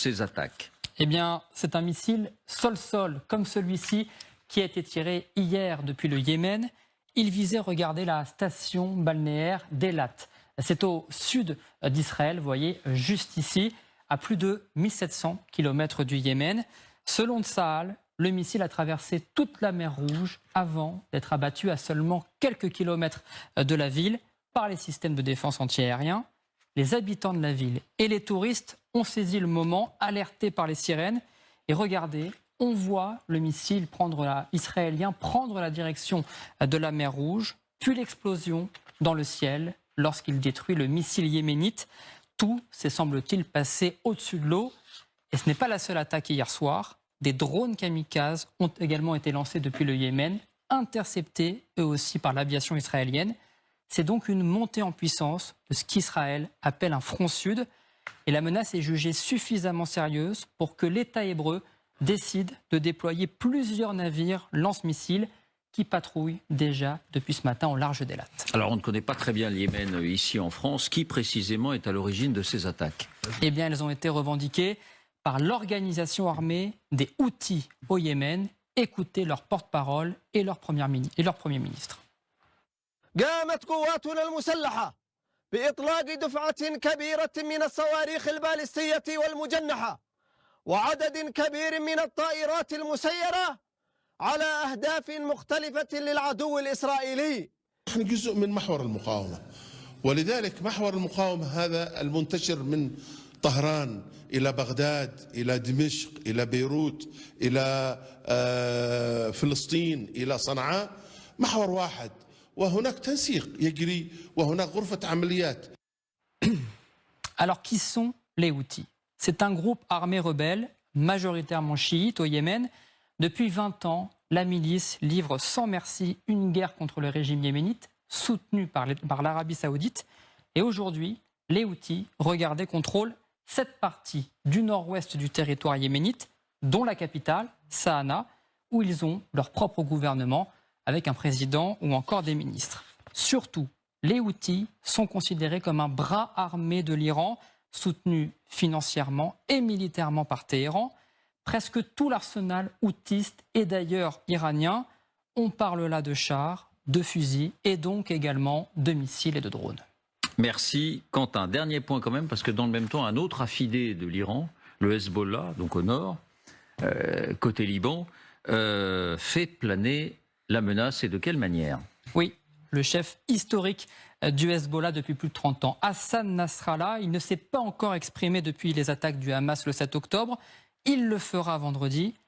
ces attaques? Eh bien, c'est un missile sol-sol, comme celui-ci, qui a été tiré hier depuis le Yémen. Il visait, regardez, la station balnéaire d'Elat. C'est au sud d'Israël, vous voyez, juste ici, à plus de 1700 km du Yémen. Selon Tsahal, le missile a traversé toute la mer Rouge avant d'être abattu à seulement quelques kilomètres de la ville par les systèmes de défense antiaériens. Les habitants de la ville et les touristes ont saisi le moment, alertés par les sirènes. Et regardez, on voit le missile israélien prendre la direction de la mer Rouge, puis l'explosion dans le ciel lorsqu'il détruit le missile yéménite. Tout s'est, semble-t-il, passé au-dessus de l'eau. Et ce n'est pas la seule attaque hier soir. Des drones kamikazes ont également été lancés depuis le Yémen, interceptés eux aussi par l'aviation israélienne. C'est donc une montée en puissance de ce qu'Israël appelle un front sud. Et la menace est jugée suffisamment sérieuse pour que l'État hébreu décide de déployer plusieurs navires lance-missiles qui patrouillent déjà depuis ce matin au large d'Elat. Alors on ne connaît pas très bien le Yémen ici en France. Qui précisément est à l'origine de ces attaques? Eh bien, elles ont été revendiquées par l'organisation armée des Houthis au Yémen. Écoutez leur porte-parole et leur Premier ministre. قامت قواتنا المسلحة بإطلاق دفعة كبيرة من الصواريخ البالستية والمجنحة وعدد كبير من الطائرات المسيرة على أهداف مختلفة للعدو الإسرائيلي. نحن جزء من محور المقاومة، ولذلك محور المقاومة هذا المنتشر من طهران إلى بغداد إلى دمشق إلى بيروت إلى فلسطين إلى صنعاء محور واحد، وهناك تنسيق يجري وهناك غرفة عمليات. Alors qui sont les Houthis? C'est un groupe armé rebelle, majoritairement chiite au Yémen. Depuis 20 ans, la milice livre sans merci une guerre contre le régime yéménite, soutenue par l'Arabie saoudite. Et aujourd'hui, les Houthis, regardez, contrôlent cette partie du nord-ouest du territoire yéménite, dont la capitale, Sanaa, où ils ont leur propre gouvernement, avec un président ou encore des ministres. Surtout, les Houthis sont considérés comme un bras armé de l'Iran, soutenu financièrement et militairement par Téhéran. Presque tout l'arsenal houthiste et d'ailleurs iranien, on parle là de chars, de fusils et donc également de missiles et de drones. Merci Quentin. Dernier point quand même, parce que dans le même temps, un autre affidé de l'Iran, le Hezbollah, donc au nord, côté Liban, fait planer la menace, et de quelle manière? Oui, le chef historique du Hezbollah depuis plus de 30 ans, Hassan Nasrallah, il ne s'est pas encore exprimé depuis les attaques du Hamas le 7 octobre. Il le fera vendredi.